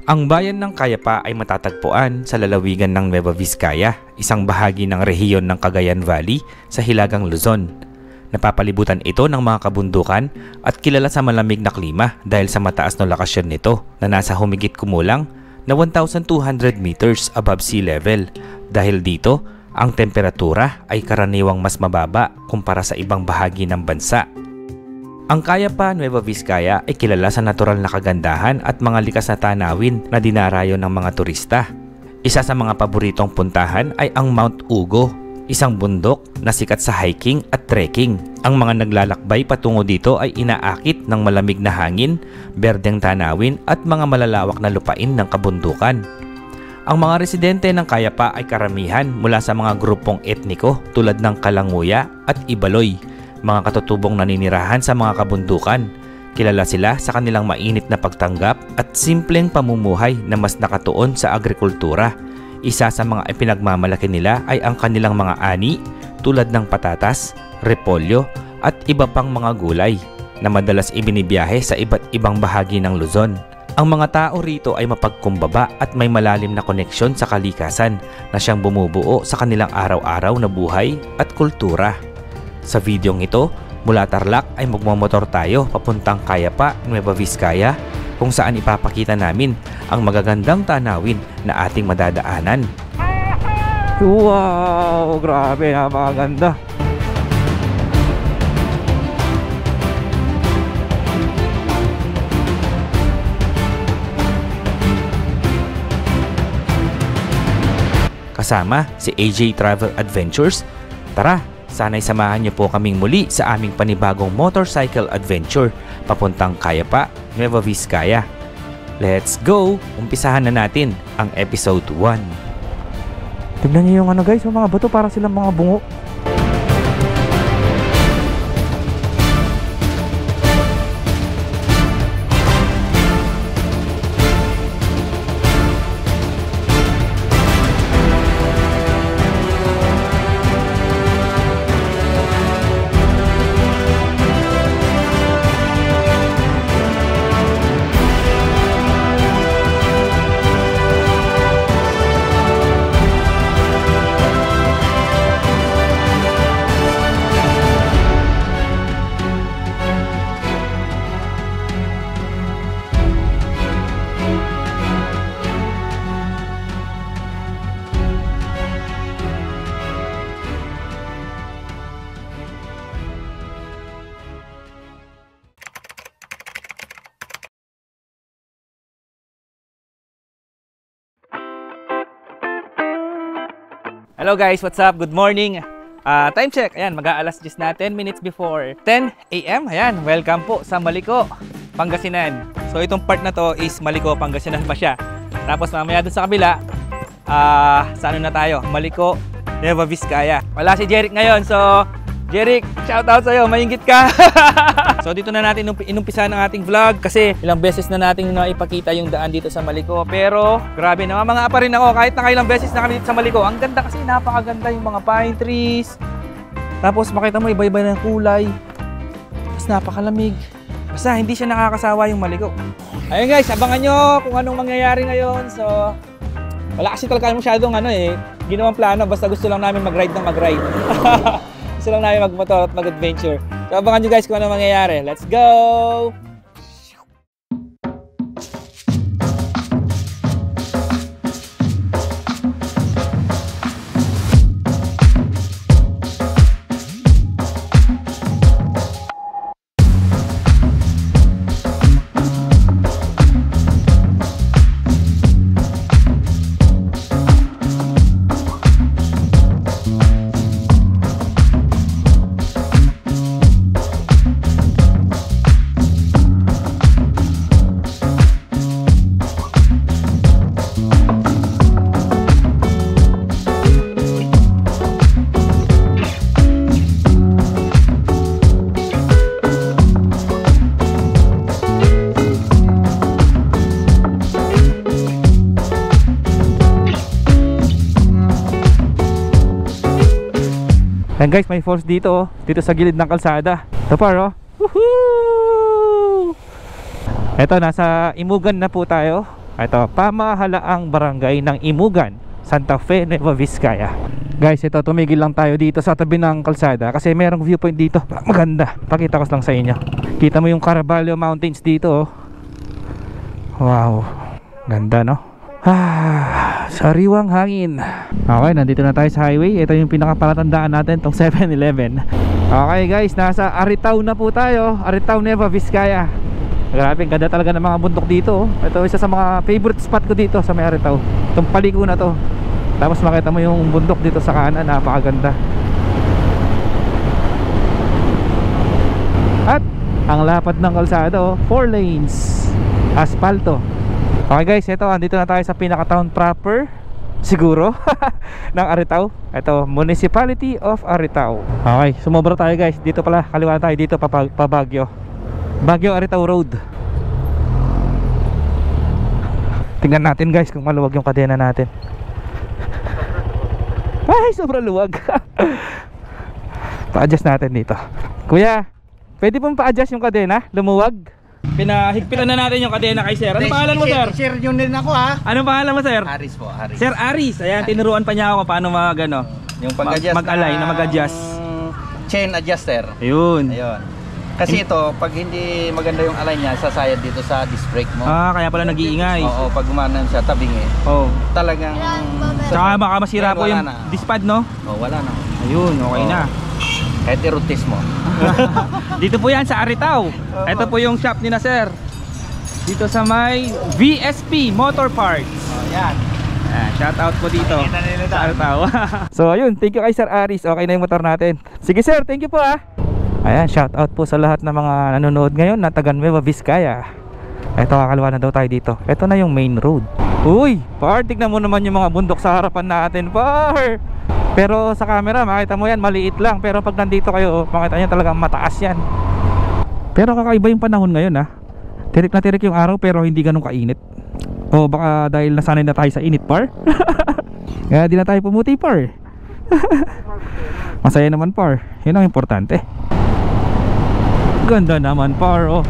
Ang bayan ng Cayapa ay matatagpuan sa lalawigan ng Nueva Vizcaya, isang bahagi ng rehiyon ng Cagayan Valley sa Hilagang Luzon. Napapalibutan ito ng mga kabundukan at kilala sa malamig na klima dahil sa mataas na lokasyon nito na nasa humigit kumulang na 1,200 meters above sea level. Dahil dito, ang temperatura ay karaniwang mas mababa kumpara sa ibang bahagi ng bansa. Ang Cayapa, Nueva Vizcaya ay kilala sa natural na kagandahan at mga likas na tanawin na dinarayo ng mga turista. Isa sa mga paboritong puntahan ay ang Mount Ugo, isang bundok na sikat sa hiking at trekking. Ang mga naglalakbay patungo dito ay inaakit ng malamig na hangin, berdeng tanawin at mga malalawak na lupain ng kabundukan. Ang mga residente ng Cayapa ay karamihan mula sa mga grupong etniko tulad ng Kalanguya at Ibaloy, mga katutubong naninirahan sa mga kabundukan. Kilala sila sa kanilang mainit na pagtanggap at simpleng pamumuhay na mas nakatuon sa agrikultura. Isa sa mga ipinagmamalaki nila ay ang kanilang mga ani tulad ng patatas, repolyo at iba pang mga gulay na madalas ibinibiyahe sa iba't ibang bahagi ng Luzon. Ang mga tao rito ay mapagkumbaba at may malalim na koneksyon sa kalikasan na siyang bumubuo sa kanilang araw-araw na buhay at kultura. Sa videong ito, mula Tarlac ay magmamotor tayo papuntang Cayapa, Nueva Vizcaya, kung saan ipapakita namin ang magagandang tanawin na ating madadaanan. Wow! Grabe, napakaganda! Kasama si AJ Travel Adventures. Tara! Sana'y samahan niyo po kaming muli sa aming panibagong motorcycle adventure papuntang Cayapa, Nueva Vizcaya. Let's go! Umpisahan na natin ang episode 1. Tignan niyo yung guys, yung mga bato para silang mga bungo. Hello guys, what's up? Good morning. Time check. Ayan, mag-aalas 10 na, 10 minutes before 10 AM. Ayan, welcome po sa Maliko, Pangasinan. So itong part na to is Maliko, Pangasinan pa siya. Tapos mamaya dun sa kabila, sa ano na tayo? Maliko, Nueva Vizcaya. Wala si Jeric ngayon, so Jeric, shout out sa'yo, maingit ka. So dito na natin inumpisa ng ating vlog kasi ilang beses na natin ipakita yung daan dito sa Maliko. Pero grabe, namamanga pa rin ako kahit nakailang beses na kami dito sa Maliko. Ang ganda kasi, napakaganda yung mga pine trees. Tapos makita mo iba-iba ng kulay. Tapos napakalamig. Basta hindi siya nakakasawa yung Maliko. Ayun guys, abangan nyo kung anong mangyayari ngayon. So wala kasi talaga masyadong ginawang plano. Basta gusto lang namin mag-ride ng mag-ride. Gusto lang namin mag-motor at mag-adventure. So abangan nyo guys kung ano mangyayari. Let's go! Ayan guys, may falls dito, dito sa gilid ng kalsada. Ito pa, oh. Woohoo! Ito, nasa Imugan na po tayo. Ito, pamahalaang barangay ng Imugan, Santa Fe, Nueva Vizcaya. Guys, ito, tumigil lang tayo dito sa tabi ng kalsada kasi merong viewpoint dito. Maganda. Pakita ko lang sa inyo. Kita mo yung Caraballo Mountains dito, oh. Wow. Ganda, no? Sariwang hangin. Okay, nandito na tayo sa highway. Ito yung pinakapalatandaan natin, tong 7-Eleven. Okay guys, nasa Aritaw na po tayo. Aritaw, Nueva Vizcaya. Grabe, ganda talaga ng mga bundok dito, oh. Ito isa sa mga favorite spot ko dito sa may Aritaw. Itong paliko na to. Tapos makita mo yung bundok dito sa kanan. Napakaganda. At ang lapad ng kalsada, oh, 4 lanes, asfalto. Okay guys, ito, andito na tayo sa pinaka-town proper siguro ng Aritaw. Ito, Municipality of Aritaw. Okay, sumobra tayo guys. Dito pala, kaliwa tayo dito pa Baguio. Baguio Aritaw Road. Tingnan natin guys kung maluwag yung kadena natin. Ay, sobrang luwag. Pa-adjust natin dito. Kuya, pwede pong pa-adjust yung kadena? Lumuwag? Pinahigpitan na natin yung kadena kay sir. Ano pangalan mo, sir? Sir, yun din ako, ha? Ano pangalan mo, sir? Aris po, Aris. Sir Aris. Ayan, tinuruan pa niya ako paano yung pag-adjust mag-align na mag-adjust. Chain adjuster. Ayun. Ayun. Kasi ito, pag hindi maganda yung align niya, sasayad dito sa disc brake mo. Kaya pala nag-iingay. Oo, pag gumanan siya, tabingi. Oo. Talagang... Tsaka baka masira po yung disc pad, no? Oo, wala na. Ayun, okay na. Kahit i-rotis mo. Dito po yan sa Aritaw. Ito po yung shop ni na sir. Dito sa may VSP Motor Parts. Yan. Shout out po dito sa Aritaw. So ayun, thank you kay Sir Aris. Okay na yung motor natin. Sige sir, thank you po ha. Ayan, shout out po sa lahat ng mga nanonood ngayon na taga Nueva Vizcaya. Ito, kakaliwa na daw tayo dito. Ito na yung main road. Uy, par, tignan mo naman yung mga bundok sa harapan natin, par. Pero sa camera, makita mo yan, maliit lang. Pero pag nandito kayo, makita nyo talagang mataas yan. Pero kakaiba yung panahon ngayon, ha. Tirik na tirik yung araw pero hindi ganun kainit. O baka dahil nasanay na tayo sa init, par. Kaya di na tayo pumuti, par. Masaya naman, par. Yun ang importante. Ganda naman, par, oh.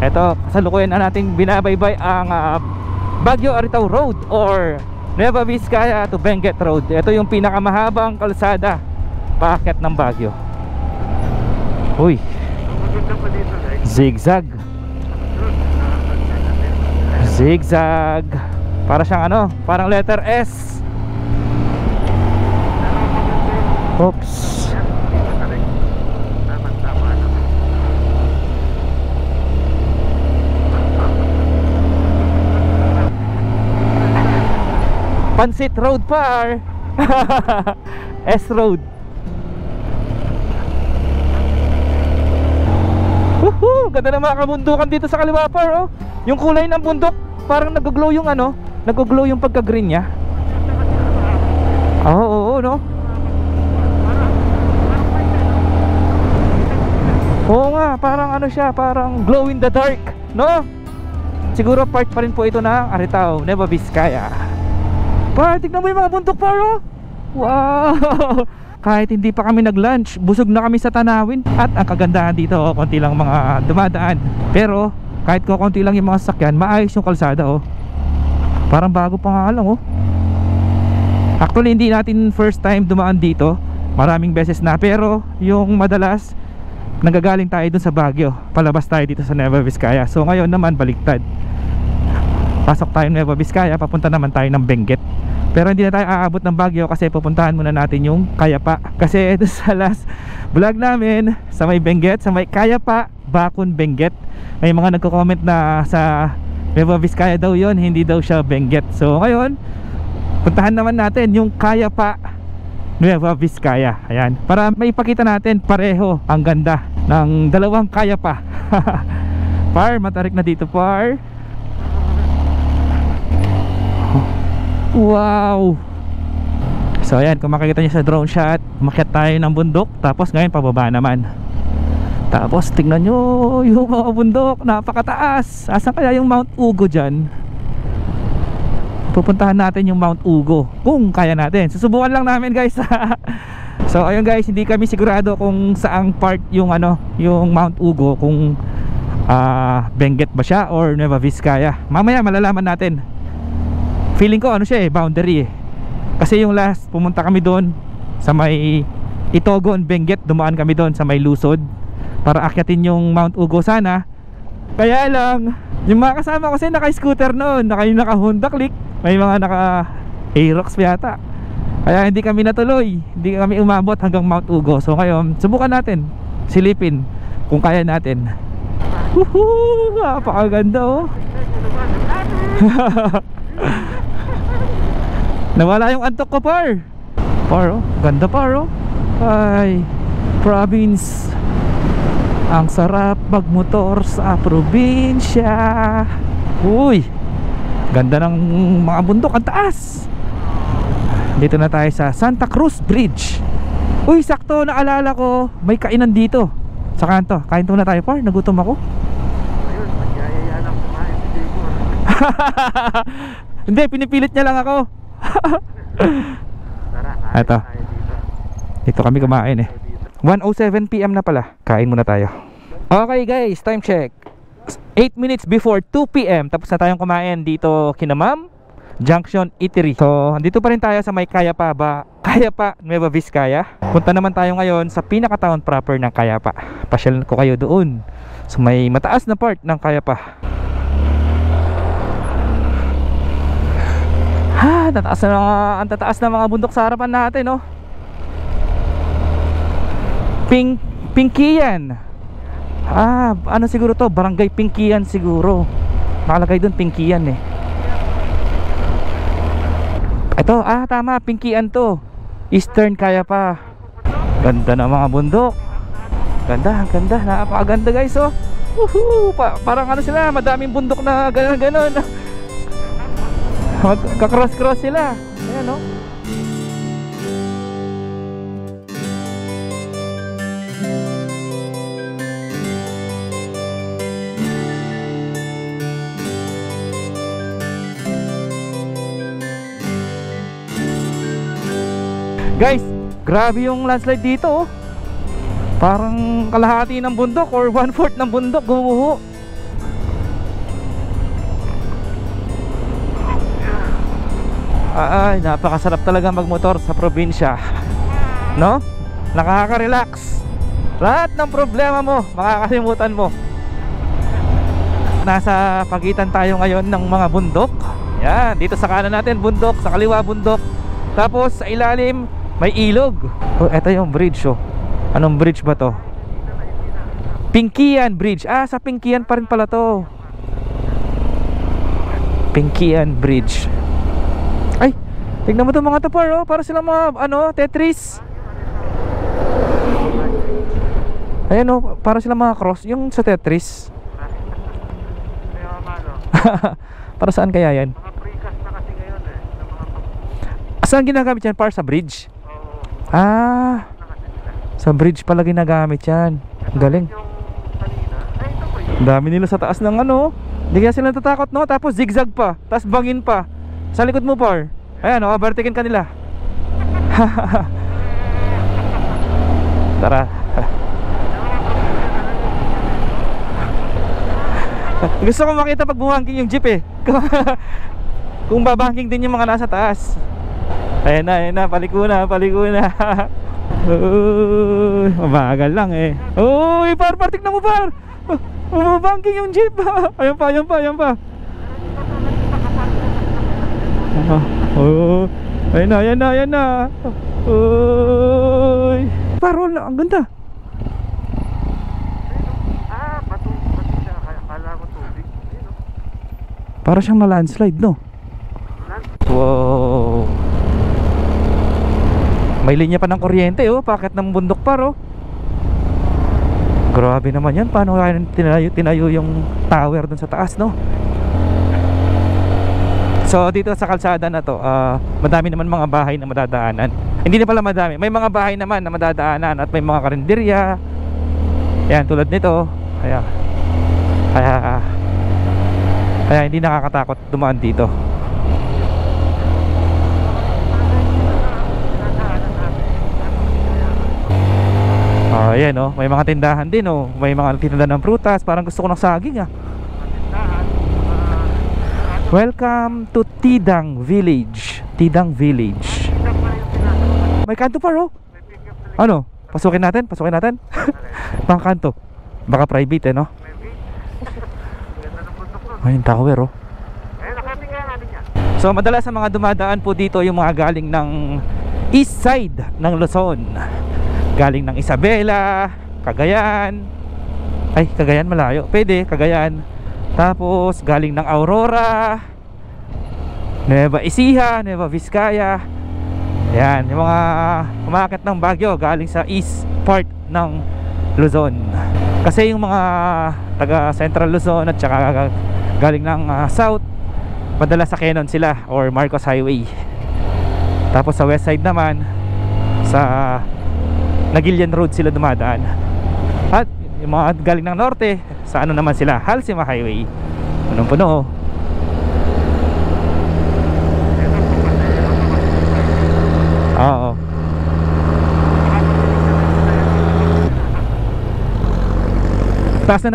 Ito, kasalukuyan na nating binabaybay ang Baguio Aritaw Road or Nueva Vizcaya to Benguet Road. Ito yung pinakamahabang kalsada paakyat ng Baguio. Uy, zigzag. Zigzag. Para siyang ano, parang letter S. Oops. Pansit Road, par. S Road. Woohoo! Ganda ng mga kabundukan dito sa kaliwa, par, oh. Yung kulay ng bundok parang nag-glow yung ano, nag-glow yung pagka-green niya. Oo, no? Oo nga, parang ano siya, parang glow in the dark, no? Siguro part pa rin po ito ng Aritaw, Nueva Vizcaya. Par, tignan mo yung mga bundok, par, oh. Wow! Kahit hindi pa kami nag-lunch, busog na kami sa tanawin. At ang kagandahan dito, oh, konti lang mga dumadaan. Pero kahit ko konti lang yung mga sasakyan, maayos yung kalsada, oh. Parang bago pa nga lang, oh. Actually, hindi natin first time dumaan dito. Maraming beses na. Pero yung madalas, nagagaling tayo dun sa Baguio. Palabas tayo dito sa Nueva Vizcaya. So ngayon naman, baliktad. Pasok tayo Nueva Vizcaya, papunta naman tayo ng Benguet. Pero hindi na tayo aabot ng Baguio kasi pupuntahan muna natin yung Kayapa. Kasi ito sa last vlog namin, sa may Benguet, sa may Kayapa, Bakun, Benguet, may mga nagko-comment na sa Nueva Vizcaya daw yon, hindi daw siya Benguet. So ngayon, puntahan naman natin yung Kayapa Nueva Vizcaya. Ayan, para maipakita natin pareho ang ganda ng dalawang kaya pa. Par, matarik na dito par. Wow. So ayan, kung makikita nyo sa drone shot, umakyat tayo ng bundok, tapos ngayon pababa naman. Tapos tingnan nyo yung mga bundok, napakataas. Asan kaya yung Mount Ugo dyan? Pupuntahan natin yung Mount Ugo kung kaya natin. Susubukan lang namin guys. So ayun guys, hindi kami sigurado kung saang part yung yung Mount Ugo, kung Benguet ba siya or Nueva Vizcaya. Mamaya malalaman natin. Feeling ko siya boundary kasi yung last pumunta kami doon sa may Itogon, Benguet, dumaan kami doon sa may Lusod para akyatin yung Mount Ugo sana. Kaya lang yung mga kasama ko kasi naka-scooter noon, naka Honda Click, may mga naka Aerox yata. Kaya hindi kami natuloy, hindi kami umabot hanggang Mount Ugo. So ngayon, subukan natin, silipin kung kaya natin. Woohoo! Napakaganda oh. Nawala yung antok ko par. Par oh, ganda par oh. Ay, province. Ang sarap magmotor sa probinsya. Uy, ganda ng mga bundok, ang taas. Dito na tayo sa Santa Cruz Bridge. Uy, sakto, naalala ko, may kainan dito sa kanto. Kain na tayo par, nagutom ako. Ayun, nagyayaya lang kumain si Digor. Hindi, pinipilit niya lang ako. Tara, Eto, tayo dito. dito kami kumain 1:07 PM na pala. Kain muna tayo. Okay guys, time check. 8 minutes before 2 PM. Tapos na tayong kumain dito kina Ma'am Junction Eatery. So, andito pa rin tayo sa may Kayapa Nueva Vizcaya. Punta naman tayo ngayon sa pinaka-town proper ng Kayapa. Pasyal ko kayo doon sa may mataas na part ng Kayapa. Ha, ang tataas na mga bundok sa harapan natin, no? Pinkian. Ano siguro to? Barangay Pinkian siguro. Nakalagay doon Pinkian eh. Ito, tama, Pinkian to. Eastern Kayapa. Ganda ng mga bundok. Ganda, ganda, napakaganda guys oh. Woohoo! Parang sila, madaming bundok na ganon. Magka-cross sila. Ayan oh. Guys, grabe yung landslide dito oh. Parang kalahati ng bundok or 1/4 ng bundok gumuho. Ay, napakasarap talaga magmotor sa probinsya, no? Nakaka-relax. Lahat ng problema mo makakalimutan mo. Nasa pagitan tayo ngayon ng mga bundok. Yan, dito sa kanan natin bundok, sa kaliwa bundok. Tapos sa ilalim may ilog. Oh, eto yung bridge oh. Anong bridge ba to? Pinkian Bridge. Sa Pinkian pa rin pala to. Pinkian Bridge. Ay, tignan mo itong mga tapar oh. Para silang mga Tetris. Ayan oh, para silang mga cross. Yung sa Tetris. Para saan kaya yan? Mga precast na kasi ngayon Saan ginagamit yan? Para sa bridge? Sa bridge pala ginagamit yan. Galing. yung kanina. Ay, ito po yun. Dami nila sa taas ng Hindi kaya sila natatakot no. Tapos zigzag pa. Tapos bangin pa. Sa likod mo par. Ayan oh, overtaken ka nila. Tara. Gusto ko makita pag bumangking yung jeep eh. Kung babangking din yung mga nasa taas. Ayan na, paliko na. Uy, mabagal lang eh. Uy, par, tignan mo par. Babangking yung jeep. Ayan pa. Ayan na. Uy. Parol na, ang ganda. Bato siya. Kala ko tubig. Para siyang na landslide no. Wow. May linya pa ng kuryente oh, paket ng bundok par oh. Grabe naman yan. Paano kaya tinayo yung tower dun sa taas, no? So dito sa kalsada na to, madami naman mga bahay na madadaanan. Hindi na pala madami, may mga bahay naman na madadaanan. At may mga karinderya. Yan, tulad nito. Kaya hindi nakakatakot dumaan dito. Ayan oh, may mga tindahan din oh. May mga tindahan ng prutas. Parang gusto ko ng saging ah. Welcome to Tidang Village. Tidang Village. May kanto pa oh. Ano? Pasukin natin? Pasukin natin? Mga kanto. Baka private eh no? Ayun, tower oh. So madalas sa mga dumadaan po dito yung mga galing ng east side ng Luzon. Galing ng Isabela, Cagayan. Ay, Cagayan malayo. Pwede, Cagayan. Tapos galing ng Aurora, Nueva Ecija, Nueva Vizcaya. Yan, yung mga umaakit ng Baguio galing sa east part ng Luzon. Kasi yung mga taga Central Luzon at saka galing ng south, madalas sa Quezon sila or Marcos Highway. Tapos sa west side naman, sa Nagilian Road sila dumadaan. At yung mga galing ng norte, sa ano naman sila, Halsima Highway. Punong-puno. Oo.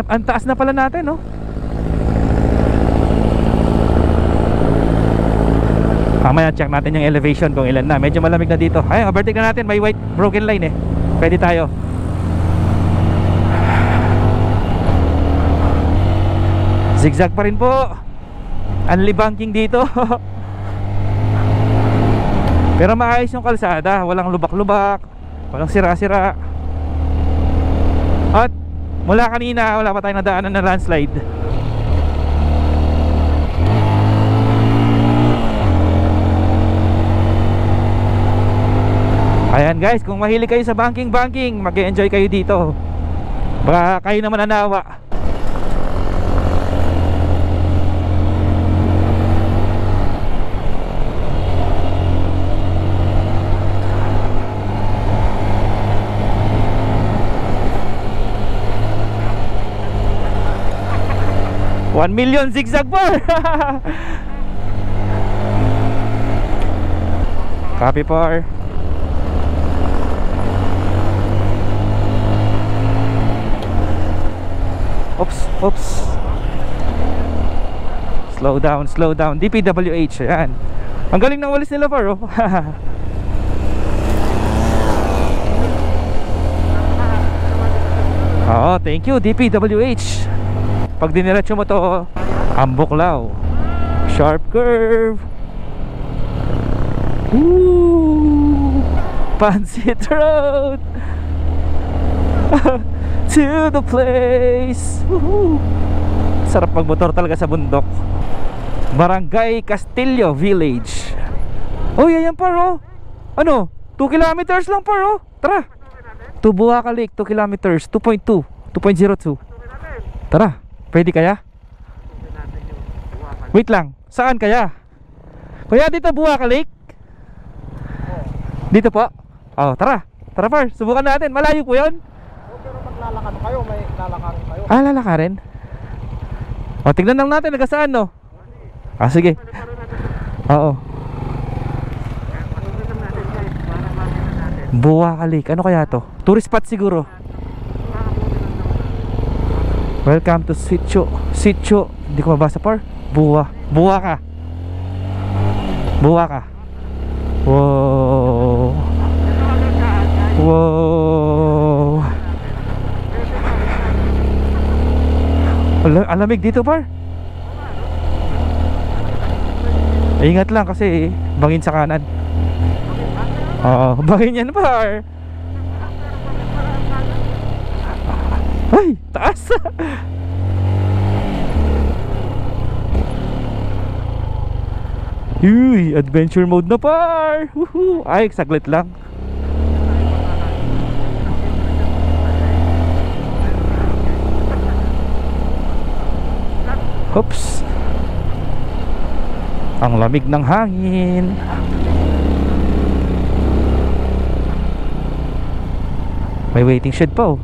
Ang taas na pala natin, no? Mamaya check natin yung elevation kung ilan na. Medyo malamig na dito. Ay, overtake na natin. May white broken line eh. Pwede tayo. Zigzag pa rin po. Unli banking dito. Pero maayos yung kalsada. Walang lubak-lubak, walang sira-sira. At mula kanina wala pa tayong nadaanan na landslide. Ayan guys, kung mahilig kayo sa banking, mag-enjoy kayo dito. Baka kayo naman nanawa. $1 million zigzag bar. Copy par. Oops. Slow down. DPWH, ayan. Ang galing ng walis nila par oh. Oo, thank you DPWH. Pag diniretso mo to, ang buklaw. Sharp curve. Woo! Pansit Road. To the place. Woohoo! Sarap magmotor talaga sa bundok. Barangay Castillo Village. Oh, yan par oh. Ano? 2 kilometers lang par oh. Tara. To Buaca Lake, 2 kilometers. 2.2 2.02. Tara, pwede kaya? Wait lang, saan kaya? Kuya, dito Buaca Lake? Dito po? Oh, tara par, subukan natin. Malayo po yun? Lalakad kayo, may lalakarin kayo. Ah, lalakarin? O, tignan lang natin hanggang saan, no? Ah, sige. Oo. Buaca Lake, ano kaya to? Tourist spot siguro. Welcome to Sitio. Hindi ko mabasa par. Buaca. Wow. Alamig dito par. Ingat lang kasi bangin sa kanan. Oo, bangin yan par. Ay, taas. Uy, adventure mode na par. Ay, saglit lang. Oops. Ang lamig ng hangin. May waiting shed pa oh.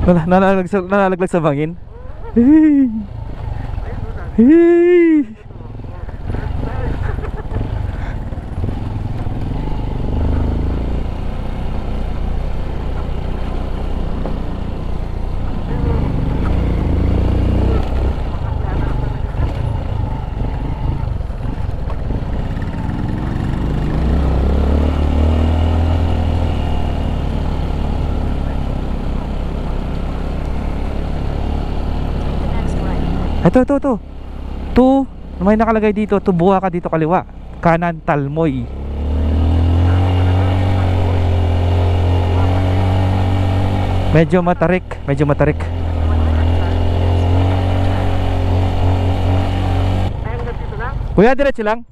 Nalalaglag sa bangin. Hey. Hey. Ito. To, may nakalagay dito, to Buwaka dito kaliwa. Kanan Talmoy. Medyo matarik. Kuya, diretso lang?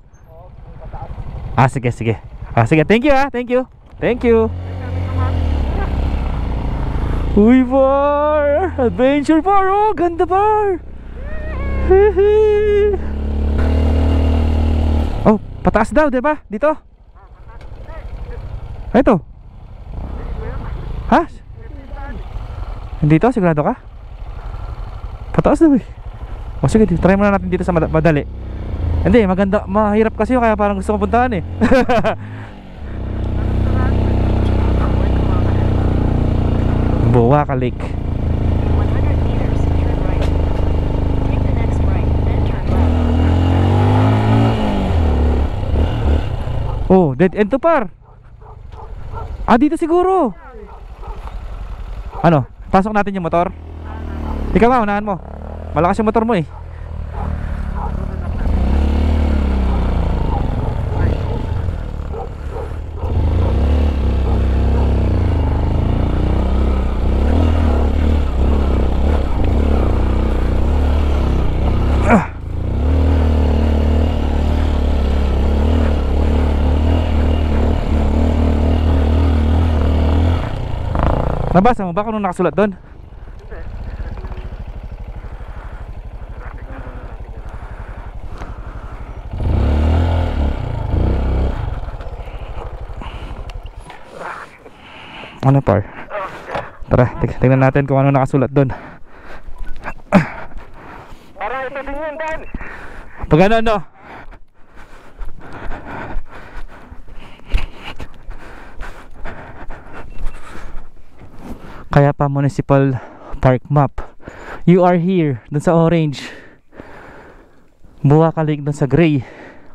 Sige. Sige, thank you. Uy, bar! Adventure bar! Oh, ganda bar! Oh, pataas daw, diba? Dito? Ito. Ha? Dito? Sigurado ka? Pataas daw eh. O sige, try muna natin dito sa madali. Hindi, maganda. Mahirap kasi kaya parang gusto kong puntahan eh. Buwaka Lake. Oh, dead end to par. Dito siguro. Ano? Pasok natin yung motor. Ikaw ba, unahan mo. Malakas yung motor mo eh. Nabasa mo ba kung nakasulat doon? Ano par? Tara, tingnan natin kung ano nakasulat doon. Para ito din yun, Dan. Pag ano? Kaya pa Municipal Park Map. You are here. Dun sa orange. Buwaka Lake dun sa gray.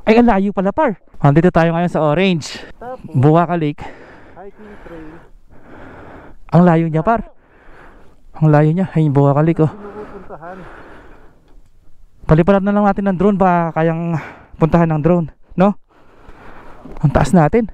Ay, ang layo pala par. Dito tayo ngayon sa orange. Buwaka Lake. Hiking trail. Ang layo niya par. Ang layo niya. Ay, Buwaka Lake oh. Paliparan na lang natin ng drone. Baka kayang puntahan ng drone. No? Ang taas natin.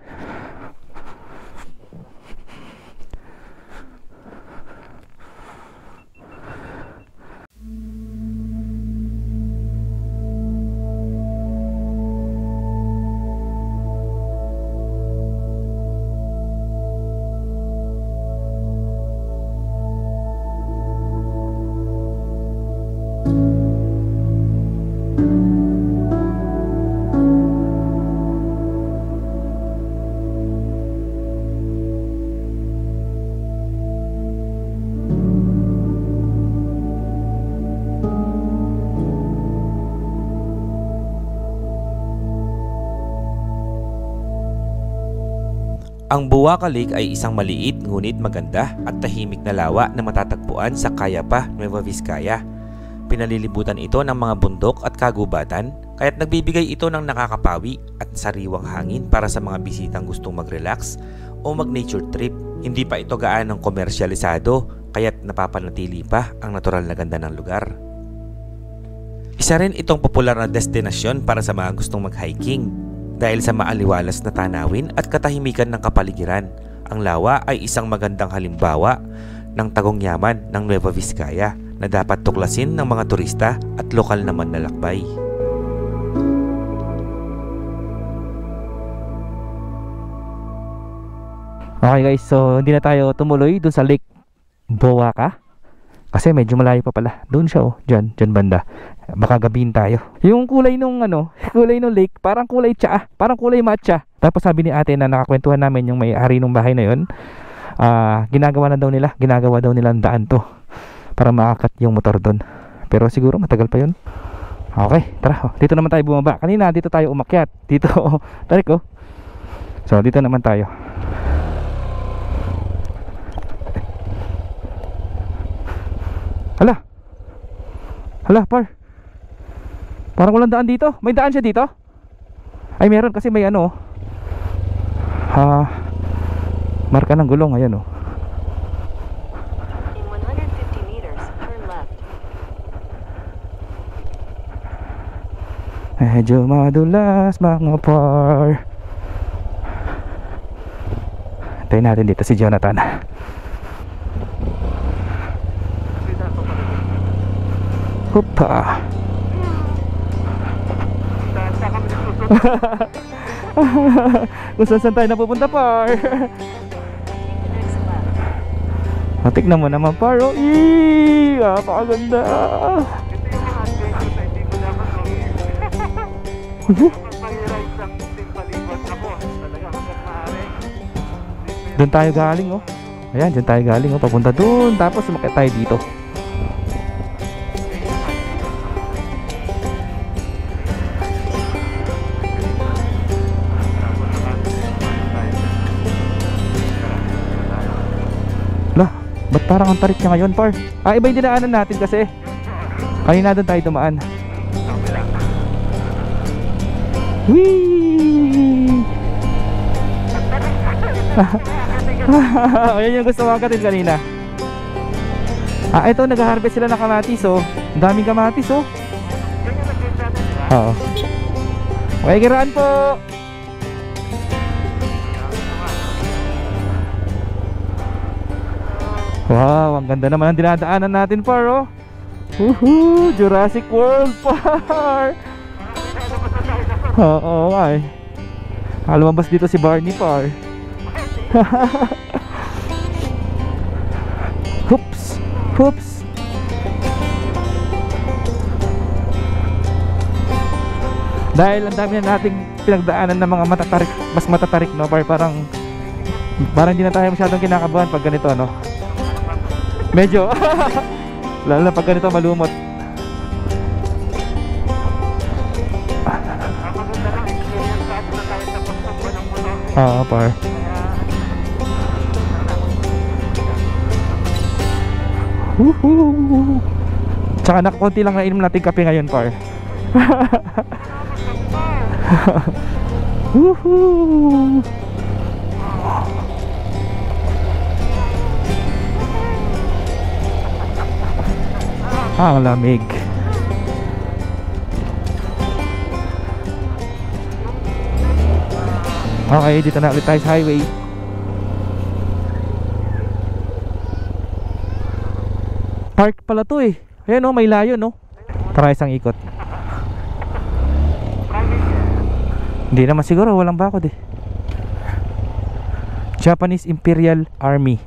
Ang Buwaka Lake ay isang maliit ngunit maganda at tahimik na lawa na matatagpuan sa Cayapa, Nueva Vizcaya. Pinalilibutan ito ng mga bundok at kagubatan, kaya't nagbibigay ito ng nakakapawi at sariwang hangin para sa mga bisitang gustong mag-relax o mag-nature trip. Hindi pa ito gaanong komersyalisado, kaya't napapanatili pa ang natural na ganda ng lugar. Isa rin itong popular na destinasyon para sa mga gustong mag-hiking. Dahil sa maaliwalas na tanawin at katahimikan ng kapaligiran, ang lawa ay isang magandang halimbawa ng tagong yaman ng Nueva Vizcaya na dapat tuklasin ng mga turista at lokal naman na lakbay. Okay guys, so hindi na tayo tumuloy dun sa Lake Buwaka. Kasi medyo malayo pa pala. Doon siya oh, dyan banda. Baka gabihin tayo. Yung kulay nung kulay nung lake, parang kulay tsaa, parang kulay matcha. Tapos sabi ni ate na nakakwentuhan namin yung may-ari ng bahay na yun, ginagawa daw nila ang daan to para makakat yung motor doon. Pero siguro matagal pa yun. Okay, tara. Dito naman tayo bumaba. Kanina dito tayo umakyat. Dito, tarik oh. So dito naman tayo. Hala, par. Parang walang daan dito. May daan siya dito? Ay, meron kasi may marka ng gulong. Ayan oh. In 150 meters, turn left. Medyo madulas mga par. Hintayin natin dito si Jonathan. Hopa. Kung saan tayo napupunta par. Next left. Tignan mo naman par. Oh, napakaganda. Ito yung mga adventure na hindi ko dapat gawin. Mag-ride sa kunting palibot ako. Talaga hanggang maaari. Doon tayo galing oh. Ayan, dyan tayo galing oh. Papunta doon. Tapos sumakit tayo dito. Lah, ba't parang ang tarik niya ngayon par? Iba yung dinaanan natin kasi. Kanina doon tayo dumaan. Whee! Ayan yung gusto mong angkatin kanina. Ito nag-harvest sila ng kamatis oh. Ang daming kamatis oh. Oo. Okay, kiraan po. Wow, ang ganda naman ang dinadaanan natin par oh. Woohoo, Jurassic World par. Oo, ay. Lumabas dito si Barney par. Hoops. Dahil ang dami na nating pinagdaanan ng mga matatarik, mas matatarik no par, parang hindi na tayo masyadong kinakabahan pag ganito no. Medyo lalo na pag ganito malumot. Par. Woohoo! Tsaka nakakunti lang na inom natin kape ngayon par. Woohoo! Ang lamig. Okay, dito na ulit tayo sa highway. Park pala to eh. Ayan oh, may layo no. Tara isang ikot. Hindi naman siguro, walang bakod eh. Japanese Imperial Army,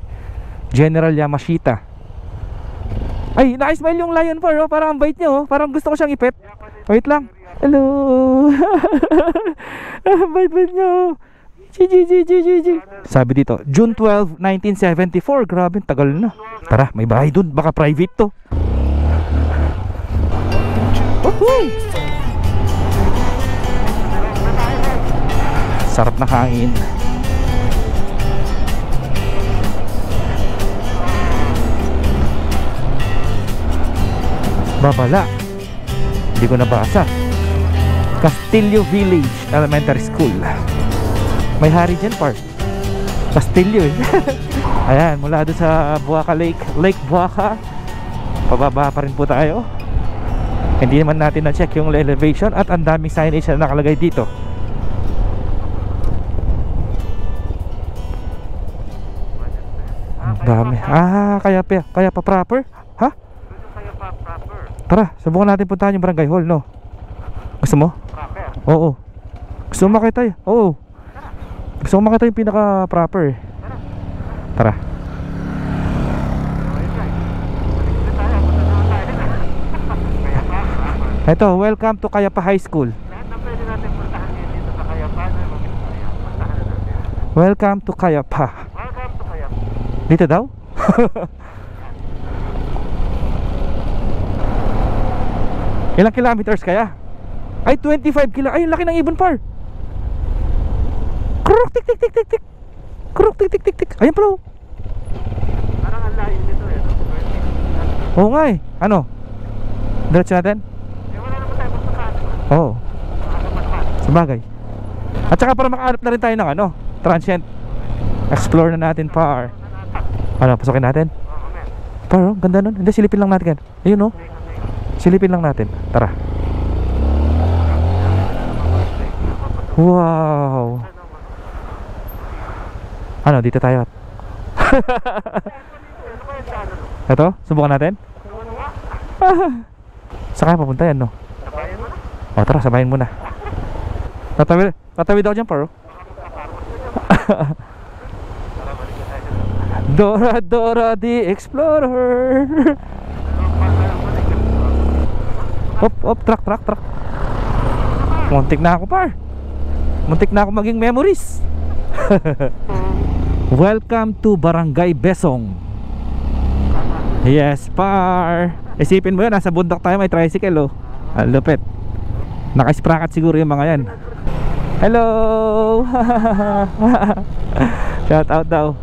General Yamashita. Ay, naka-smile yung lion par oh. Parang ang bait niya oh. Parang gusto ko siyang ipet. Wait lang. Hello. Bait niya oh. Sabi dito, June 12, 1974. Grabe, tagal na. Tara, may bahay dun. Baka private to. Sarap na hangin. Babala. Hindi ko nabasa. Castillo Village Elementary School. May hari dyan par. Castillo eh. Ayan, mula doon sa Buaca Lake, Lake Buaca, pababa pa rin po tayo. Hindi naman natin na-check yung elevation at ang daming signage na nakalagay dito. Ang dami. Kaya pa proper? Ha? Tara, subukan natin puntahan yung barangay hall, no? Gusto mo? Oo. Gusto mo makita eh? Oo. Gusto ko makita yung pinaka-proper eh. Tara. Ito, welcome to Kayapa High School. Lahat na pwede natin puntahan ngayon dito sa Kayapan ay Mabisaya. Puntahan na natin. Welcome to Kayapa. Welcome to Kayapan. Dito daw? Ilang kilometers kaya? Ay, 25 kilo. Ay, laki ng Ibon Par. Kruk, tik, tik, tik, tik, tik. Kruk, tik, tik, tik, tik. Ayan pala. Oh. Parang ang layo nito eh. Oo nga eh. Ano? Diretso natin? Eh wala naman tayo puntahan. Oo. Sabagay. At saka para makahanap na rin tayo ng ano, transient. Explore na natin par. Ano, pasukin natin? Par, oh, ganda nun. Hindi, silipin lang natin. Ayun oh. Silipin lang natin. Tara. Wow. Ano, dito tayo. Ito, subukan natin. Saan kaya papunta yan, no? O, tara, sabayin mo na. Tatawid ako dyan, paro. Dora, Dora the Explorer. Hop, hop, truck. Muntik na ako, par. Muntik na ako maging memories. Welcome to Barangay Besong. Yes, par. Isipin mo yun, nasa bundok tayo, may tricycle, oh. Ang lupit. Naka-sprocket siguro yung mga yan. Hello. Shout out daw.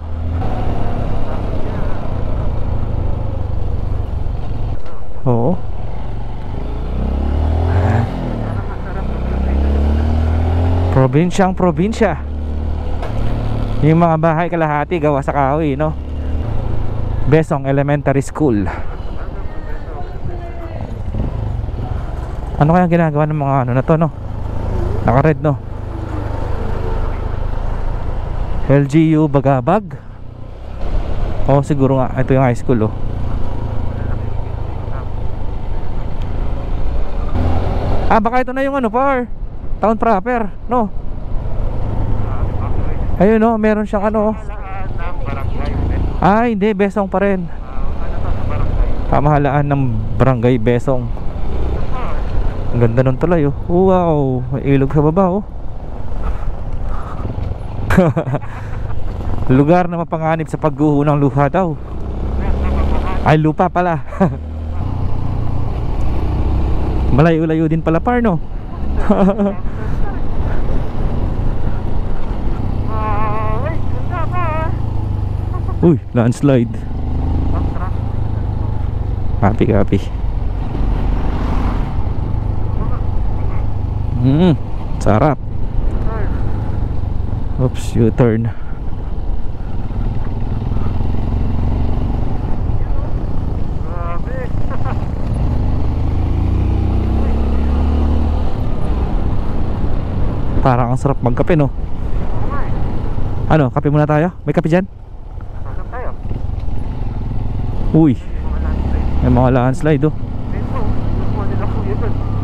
Oo. Probinsyang probinsya. Yung mga bahay kalahati gawa sa kahoy, no? Besong Elementary School. Ano kaya ginagawa ng mga ano na to, no? Naka-red, no? LGU Bagabag. Oh, siguro nga ito yung high school, oh. Ah, baka ito na yung ano, par. Town proper, no? Ayun, no, meron siyang ano. Ah, hindi, Besong pa rin. Pamahalaan ng Barangay Besong. Ang ganda nun tulay, oh. Wow, may ilog sa baba, oh. Lugar na mapanganib sa pagguho ng lupa daw. Ay, lupa pala. Malayo-layo din pala, par, no? Uy, landslide. Copy. Sarap. Oops, U-turn. Parang ang sarap magkape, no? Ano, kape muna tayo? May kape dyan? Uy, may mga landslide, oh.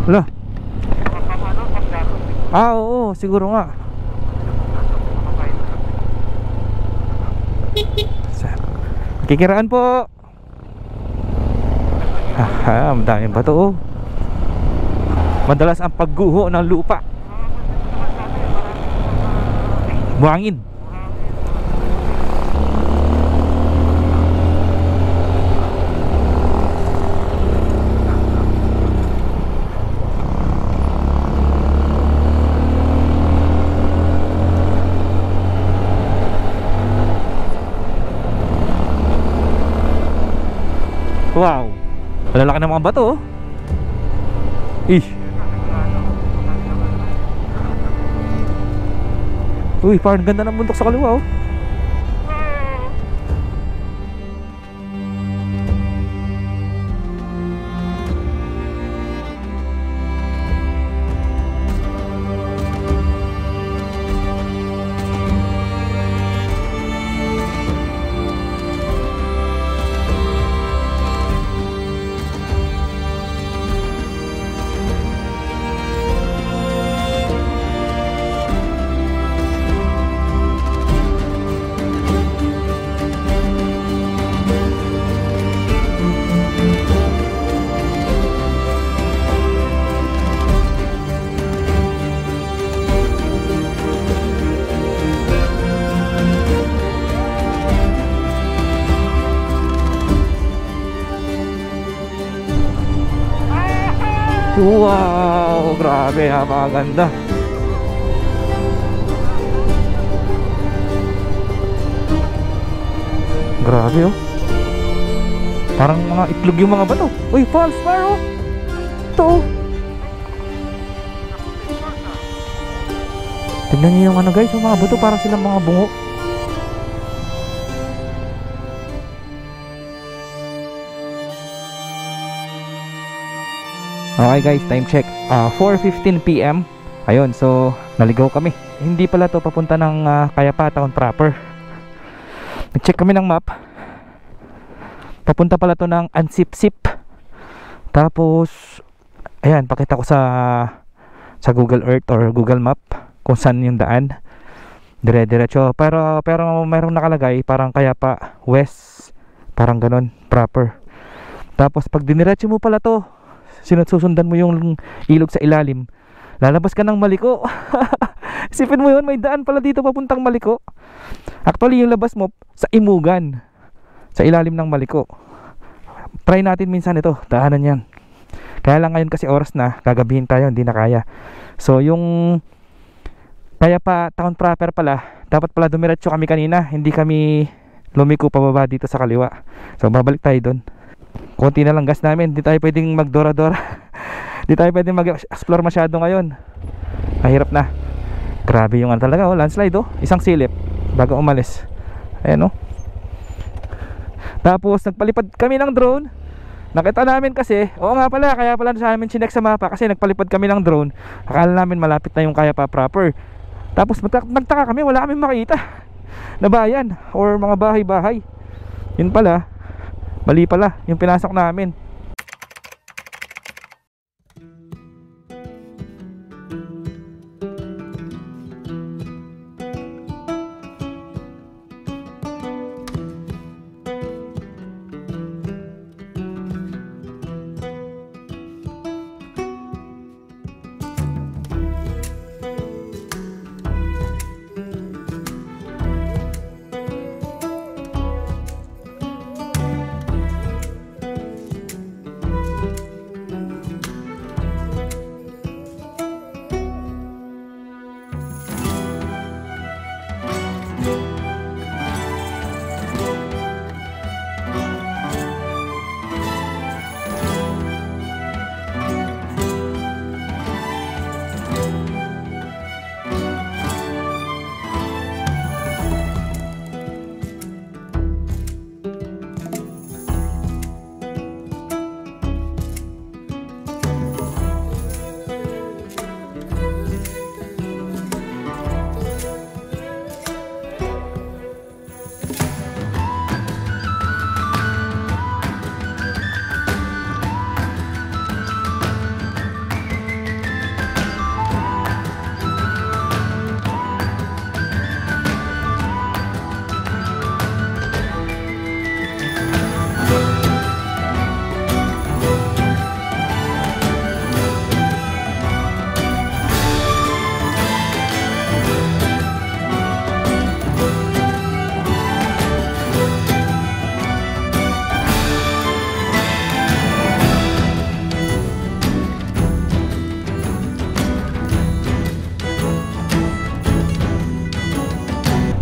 Wala. Ah, oo, siguro nga. Kikiraan po. Haha, madaming bato, oh. Madalas ang pagguho ng lupa. Buhangin. Wow, malalaki ng mga bato, oh. Uy, parang ganda ng bundok sa kaliwa, oh. Wow, grabe, napakaganda. Grabe oh. Parang mga itlog yung mga bato. Uy, false fire oh. Ito oh. Tignan niyo yung ano guys, yung mga bato parang silang mga bungo. Okay guys, time check. 4:15 PM. Ayun, so naligaw kami. Hindi pala to papunta ng Kayapa Town proper. Nag-check kami ng map. Papunta pala to ng Ansipsip. Tapos ayan, pakita ko sa Google Earth or Google Map kung saan yung daan. Dire-diretso. Pero mayroong nakalagay parang Kayapa West. Parang ganon, proper. Tapos pag diniretso mo pala to, sinusundan mo yung ilog sa ilalim, lalabas ka ng Maliko. Isipin mo yun, may daan pala dito papuntang Maliko. Actually yung labas mo sa Imugan, sa ilalim ng Maliko. Try natin minsan ito, daanan yan. Kaya lang ngayon kasi oras na, gagabihin tayo, hindi na kaya. So yung Kayapa Town proper pala, dapat pala dumiretso kami kanina, hindi kami lumiko pababa dito sa kaliwa. So babalik tayo doon. Konti na lang gas namin, di tayo pwedeng magdora-dora. Di tayo pwedeng mag-explore masyado ngayon. Mahirap na. Grabe yung ano talaga oh, landslide oh. Isang silip bago umalis. Ayan oh. Tapos nagpalipad kami ng drone. Nakita namin kasi, oo nga pala, kaya pala sa amin chinek sa mapa kasi nagpalipad kami ng drone. Akala namin malapit na yung Kayapa proper. Tapos nagtaka kami, wala kaming makita na bayan or mga bahay-bahay. Yun pala, mali pala yung pinasok namin.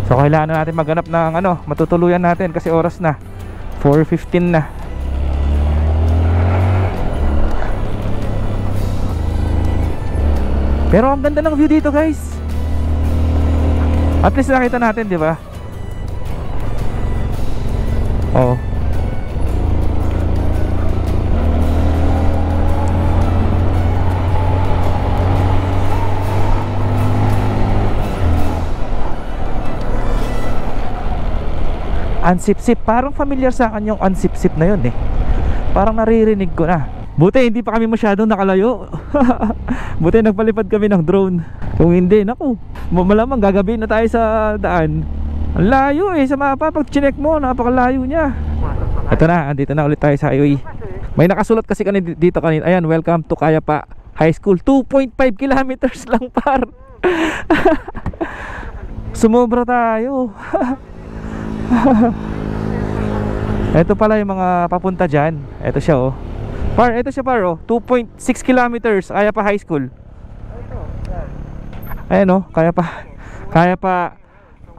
So kailangan na natin maghanap ng ano, matutuluyan natin kasi oras na 4:15 na. Pero ang ganda ng view dito guys. At least nakita natin, di ba? Oh. Ansipsip, parang familiar sa akin yung Ansipsip na yun eh. Parang naririnig ko na. Buti hindi pa kami masyadong nakalayo. Buti nagpalipad kami ng drone. Kung hindi, naku, malamang gagabihin na tayo sa daan. Ang layo eh sa mapa, pag chinek mo, napakalayo niya. Ito na, andito na ulit tayo sa highway. May nakasulat kasi dito kanina. Ayan, welcome to Kayapa High School. 2.5 kilometers lang par. Sumobra tayo. Ito pala yung mga papunta dyan. Ito siya oh. Par, ito siya par, oh. 2.6 kilometers. Kaya pa high school. Ayan, oh. Kaya pa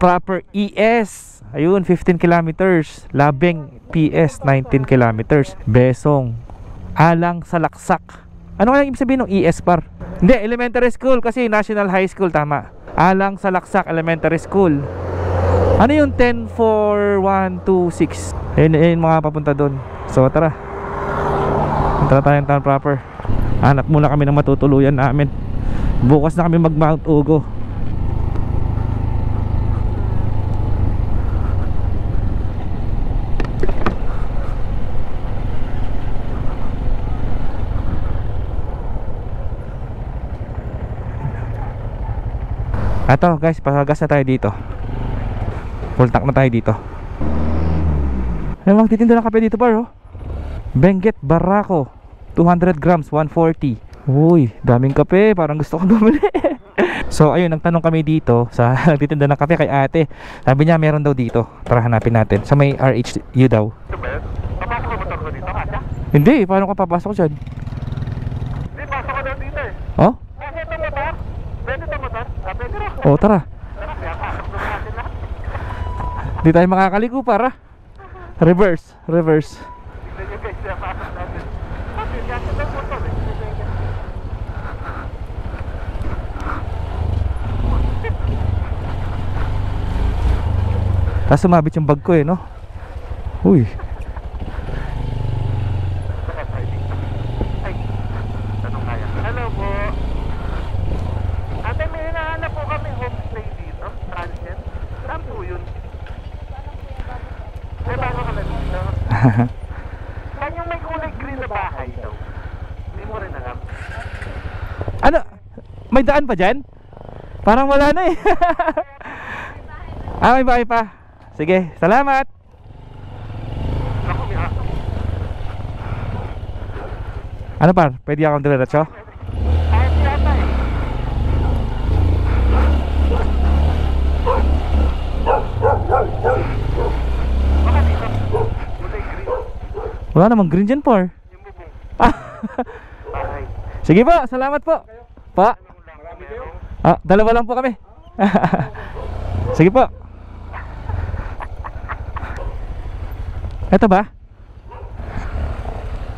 proper ES. Ayun, 15 kilometers. Labing PS, 19 kilometers. Besong. Alang Salaksak. Ano kaya ibig sabihin ng ES par? Hindi, elementary school kasi National High School, tama. Alang Salaksak Elementary School. Ano yung 10, 4, 1, 2, 6? Ayun mga papunta doon. So tara. Tara tayong town proper. Hanap muna kami ng matutuluyan namin. Bukas na kami mag Mount Ugo. Ato guys, pasagas na tayo dito. Full tank na tayo dito. Ay, magtitinda ng kape dito par, oh. Benguet Barako 200 grams, 140. Uy, daming kape, parang gusto ko bumili. So ayun, nagtanong kami dito sa nagtitinda ng kape kay ate. Sabi niya meron daw dito. Tara hanapin natin. Sa may RHU daw. Ito ba yun? Papasok ang motor ko dito, kasya? Hindi, paano ka papasok dyan? Hindi, pasok ka daw dito eh. Oh? Kasi ito motor? Pwede ito motor? Pwede rin. Oh, tara. Tara, kaya pasok na natin lahat. Di tayo makakaliko para. Reverse. Tignan nyo guys, kaya pasok natin. Kasi kaya ito ang motor eh. Tapos sumabit yung bag ko eh, no? Uy. Ay, tanong kaya. Hello po. Ate, may hinahanap po kami homestay dito. Transient. Saan po yun? May bago ka na dito. Saan yung may kulay green na bahay daw? Hindi mo rin alam. Ano? May daan pa dyan? Parang wala na eh. Ah, may bahay pa. Sige, salamat. Ako, may aso. Ano par? Pwede akong diretso? Kahit yata eh. Baka dito. Kulay green. Wala namang green dyan par. Yung bubong. Ah. Bahay. Sige po, salamat po. Pa. Marami kayo. Ah, dalawa lang po kami. Sige po. Ito ba?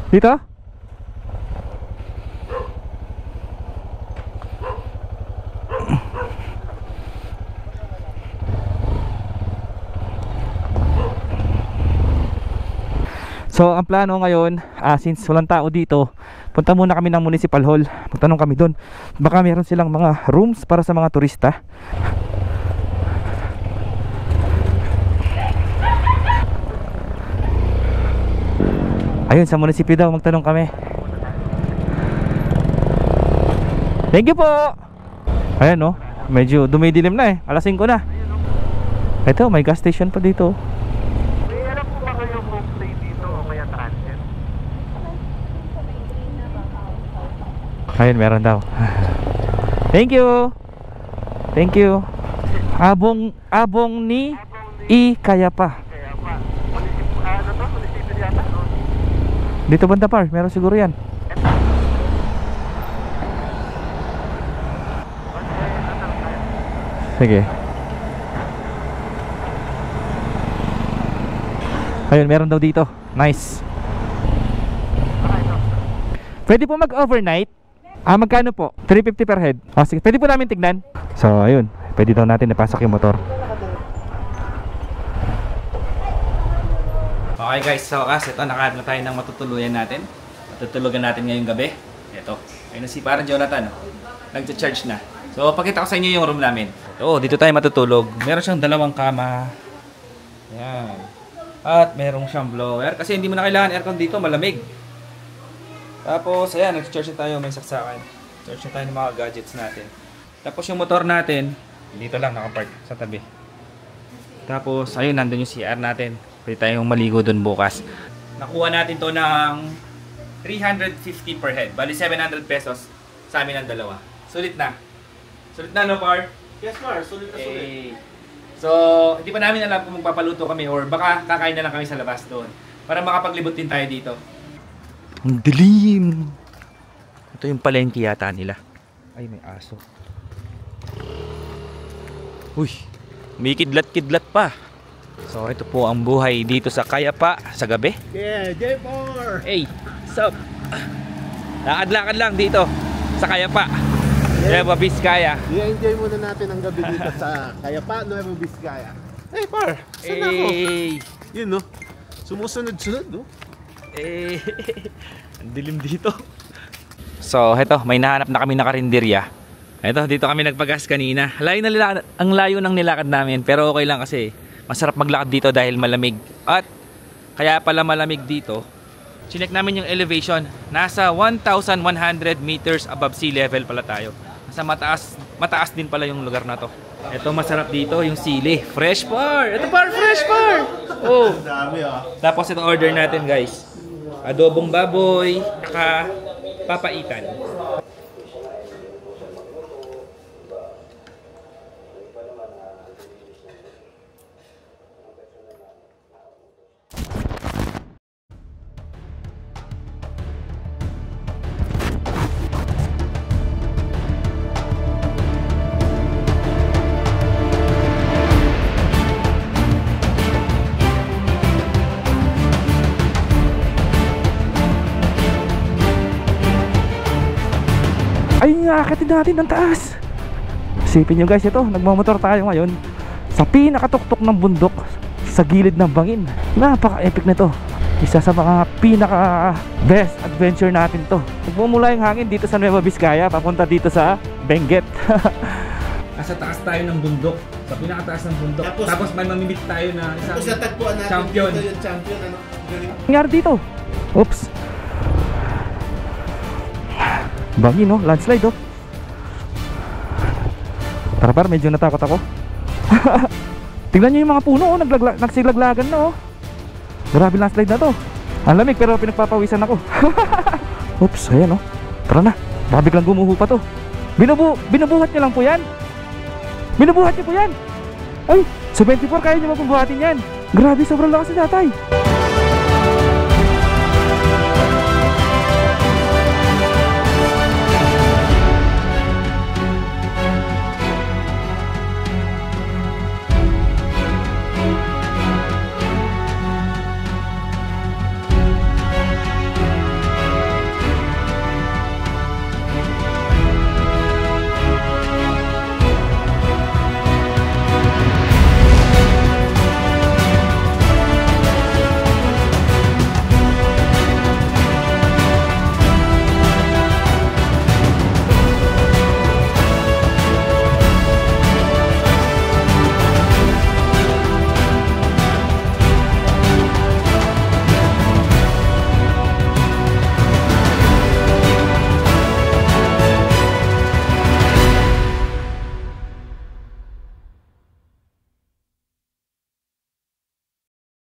Dito? So ang plano ngayon, since walang tao dito, punta muna kami ng municipal hall. Magtanong kami doon, baka meron silang mga rooms para sa mga turista. Ayun, sa munisipyo daw magtanong kami. Thank you po. Ayan, no, medyo dumidilim na eh. Alas 5 na. Ito, may gas station pa dito. May alam po ba kayo homestay dito o kaya transient? Ayun, meron daw. Thank you. Thank you. Abong ni I kaya pa. Kaya pa. Ano to? Munisipyo yata? No? Dito banda par, meron siguro yan. Sige. Ayun, meron daw dito. Nice. Pwede po mag-overnight? Ah, magkano po? 350 per head. Oh, sige. Pwede po namin tignan. So, ayun. Pwede daw natin napasok yung motor. Okay guys, so ito nakahanap na tayo ng matutuluyan natin. Matutulugan natin ngayong gabi. Ito. Ayun na si parang Jonathan. Nag-charge na. So, pakita ko sa inyo yung room namin. Oo, dito tayo matutulog. Meron siyang dalawang kama. Ayan. At meron siyang blower. Kasi hindi mo na kailangan aircon dito, malamig. Tapos, ayan, nag-charge na tayo. May saksakan. Charge na tayo ng mga gadgets natin. Tapos yung motor natin, dito lang nakapark sa tabi. Tapos, ayun, nandun yung CR natin. Pwede tayong maligo dun bukas. Nakuha natin to ng 350 per head. Bali, 700 pesos sa amin ang dalawa. Sulit na. Sulit na, no, Par? Yes, Mar. Sulit na sulit. Okay. So, hindi pa namin alam kung magpapaluto kami or baka kakain na lang kami sa labas doon. Para makapaglibot din tayo dito. Ang dilim. Ito yung palengke yata nila. Ay, may aso. Uy, may kidlat-kidlat pa. So, ito po ang buhay dito sa Kayapa sa gabi. Yeah, J4! Hey, sup? Lakad-lakad lang dito sa Kayapa. Nueva Vizcaya. I-enjoy muna natin ang gabi dito sa Kayapa, Nueva Vizcaya. Hey, par! Saan ako? Hey! Yun, no? Sumusunod-sunod, no? Eh, ang dilim dito. So, heto, may nahanap na kami na karinderya. Heto, dito kami nagpagas kanina. Ang layo ng nilakad namin, pero okay lang kasi masarap maglakad dito dahil malamig. At kaya pala malamig dito, chinek namin yung elevation. Nasa 1,100 meters above sea level pala tayo. Nasa mataas din pala yung lugar na to. Ito masarap dito, yung sili. Fresh par! Ito par, fresh par! Oh! Dami, ah. Tapos ito order natin, guys. Adobong baboy, saka papaitan. Ayun nga, akitin natin ang taas. Isipin nyo guys, ito, nagmamotor tayo ngayon sa pinakatuktok ng bundok sa gilid ng bangin. Napaka-epic nito. Isa sa mga pinaka-best adventure natin to. Nagmumula yung hangin dito sa Nueva Vizcaya, papunta dito sa Benguet. Nasa taas tayo ng bundok, sa pinakataas ng bundok. Tapos may mamimit tayo na isang Tapos natagpuan natin champion. dito yung champion, ano? Galing. Nangyari dito. Oops. Bangin, no? Landslide, oh. Tara par, medyo natakot ako. Tingnan nyo yung mga puno, oh. Nagsiglaglagan na, oh. Grabe landslide na to. Ang lamig pero pinagpapawisan ako. Oops, ayan, oh. Tara na, baka biglang gumuho pa to. Binubuhat nyo lang po yan. Binubuhat nyo po yan. Ay, sa 24 kaya nyo mabubuhatin yan. Grabe, sobrang lakas ni tatay.